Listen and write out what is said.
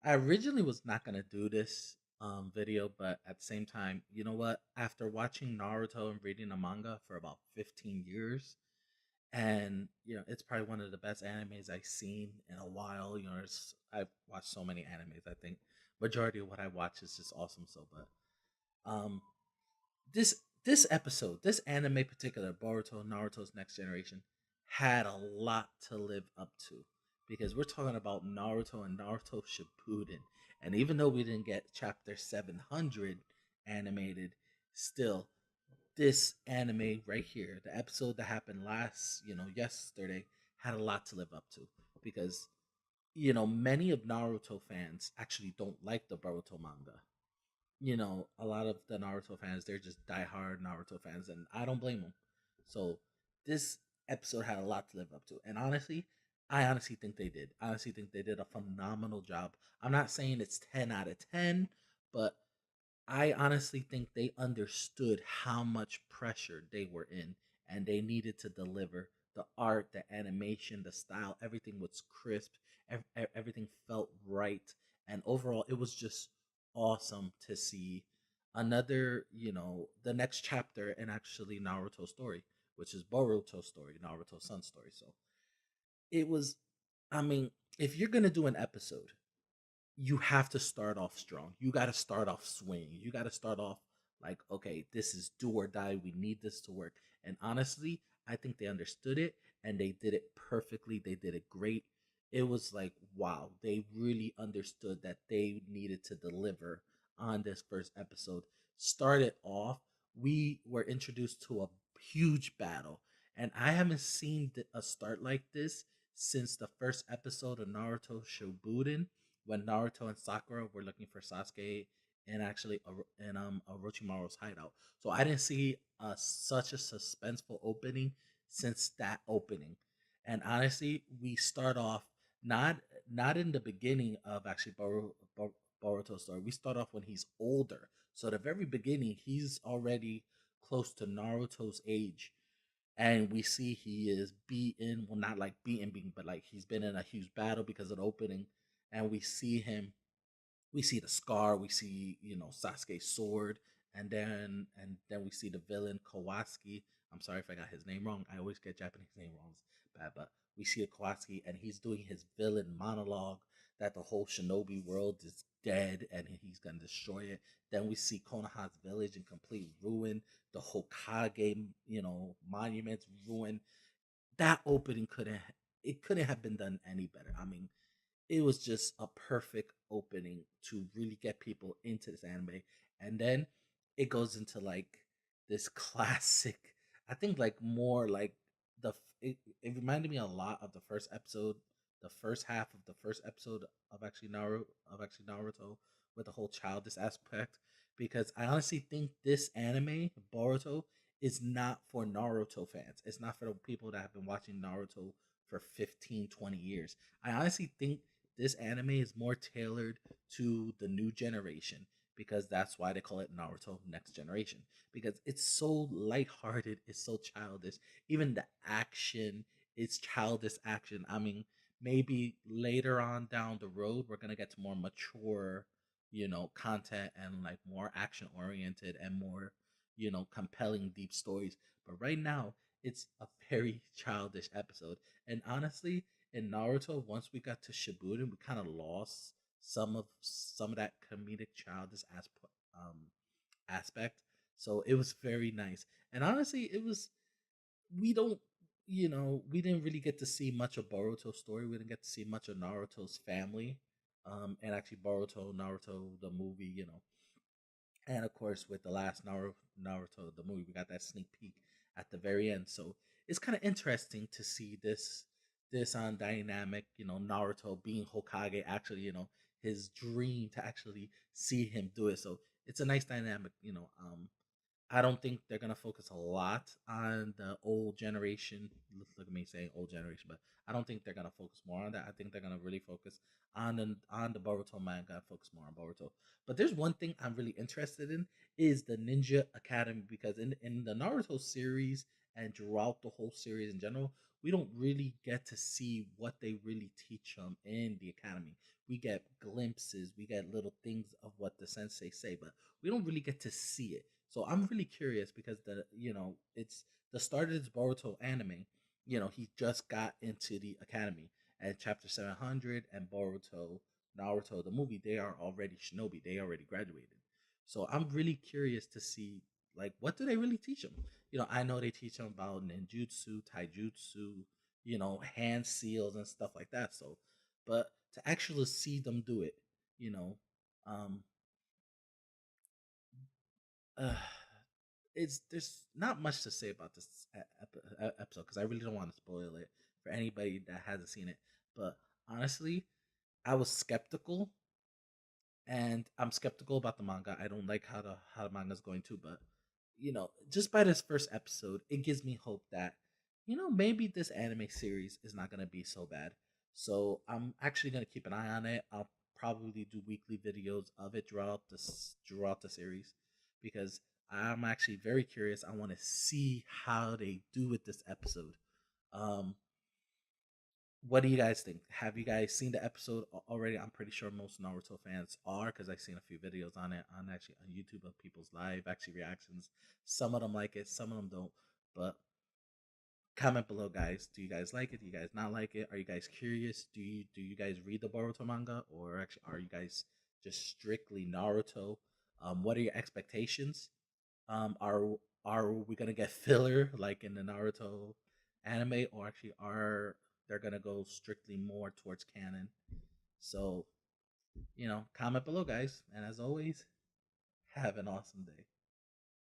I originally was not gonna do this video, but at the same time, you know what? After watching Naruto and reading a manga for about 15 years, and it's probably one of the best animes I've seen in a while. I've watched so many animes. I think majority of what I watch is just awesome. So, but um, this episode, this anime particular, Boruto Naruto's Next Generation, had a lot to live up to because we're talking about Naruto and Naruto Shippuden, and even though we didn't get chapter 700 animated, still this anime right here, the episode that happened yesterday, had a lot to live up to because many of Naruto fans actually don't like the Boruto manga. A lot of the Naruto fans, they're just diehard Naruto fans, and I don't blame them. So this episode had a lot to live up to, and I honestly think they did. I honestly think they did a phenomenal job. I'm not saying it's 10 out of 10, but I honestly think they understood how much pressure they were in, and they needed to deliver the art, the animation, the style. Everything was crisp. Everything felt right, and overall, it was just awesome to see another, the next chapter in actually Naruto's story, which is Boruto's story, Naruto's son story. So it was, I mean, if you're gonna do an episode, you have to start off strong. You got to start off swinging. You got to start off like, okay, this is do or die. We need this to work. And honestly, I think they understood it and they did it perfectly. They did it great. It was like, wow, they really understood that they needed to deliver on this first episode. Started off, we were introduced to a huge battle. And I haven't seen a start like this since the first episode of Naruto Shippuden when Naruto and Sakura were looking for Sasuke and actually in Orochimaru's hideout. So I didn't see such a suspenseful opening since that opening. And honestly, we start off not not in the beginning of actually Boruto's story. We start off when he's older. So at the very beginning, he's already close to Naruto's age, and we see he is beaten, well, not like beaten, but like he's been in a huge battle because of the opening, and we see the scar, we see Sasuke's sword, and then we see the villain Kawasaki. I'm sorry if I got his name wrong. I always get Japanese name wrong. It's bad, but we see a Kawasaki, and he's doing his villain monologue that the whole shinobi world is dead and he's gonna destroy it. Then we see Konoha's village in complete ruin, the Hokage, monuments ruined. That opening couldn't have been done any better. I mean, it was just a perfect opening to really get people into this anime. And then it goes into like this classic, I think like more like it reminded me a lot of the first episode, the first half of the first episode of Naruto with the whole childish aspect, because I honestly think this anime, Boruto, is not for Naruto fans. It's not for the people that have been watching Naruto for 15, 20 years. I honestly think this anime is more tailored to the new generation, because that's why they call it Naruto Next Generation, because it's so lighthearted, it's so childish. Even the action is childish action. I mean, maybe later on down the road we're going to get to more mature, content and like more action oriented and more, compelling deep stories. But right now it's a very childish episode. And honestly, in Naruto, once we got to Shippuden, we kind of lost some of that comedic childish aspect. So it was very nice. And honestly, it was we don't we didn't really get to see much of Boruto's story. We didn't get to see much of Naruto's family. And actually Naruto the movie, and of course, with the last Naruto, the movie, we got that sneak peek at the very end. So it's kind of interesting to see this on dynamic. Naruto being Hokage, actually, his dream to actually see him do it. So it's a nice dynamic. I don't think they're gonna focus a lot on the old generation. Look at me saying old generation, but I don't think they're gonna focus more on that. I think they're gonna really focus on the Boruto manga, focus more on Boruto. But there's one thing I'm really interested in is the Ninja Academy, because in the Naruto series and throughout the whole series in general, we don't really get to see what they really teach them in the academy. we get glimpses, we get little things of what the sensei say, but we don't really get to see it. So I'm really curious because it's the start of this Boruto anime. He just got into the academy at chapter 700, and Boruto, Naruto, the movie, they are already shinobi. They already graduated. So I'm really curious to see, like, what do they really teach them? I know they teach them about ninjutsu, taijutsu, hand seals and stuff like that. So, but to actually see them do it, you know, um, uh, it's there's not much to say about this episode because I really don't want to spoil it for anybody that hasn't seen it. But honestly, I was skeptical, and I'm skeptical about the manga. I don't like how the manga's going to, but just by this first episode, it gives me hope that maybe this anime series is not gonna be so bad. So I'm actually gonna keep an eye on it. I'll probably do weekly videos of it throughout the series because I'm actually very curious. I want to see how they do with this episode. Um, what do you guys think? Have you guys seen the episode already? I'm pretty sure most Naruto fans are because I've seen a few videos on it on YouTube of people's live actually reactions. Some of them like it, some of them don't. But comment below, guys. Do you guys like it? Do you guys not like it? Are you guys curious? Do you guys read the Boruto manga, or actually are you guys just strictly Naruto? What are your expectations? Are we gonna get filler like in the Naruto anime, or actually are they're gonna go strictly more towards canon? So comment below, guys. And as always, have an awesome day.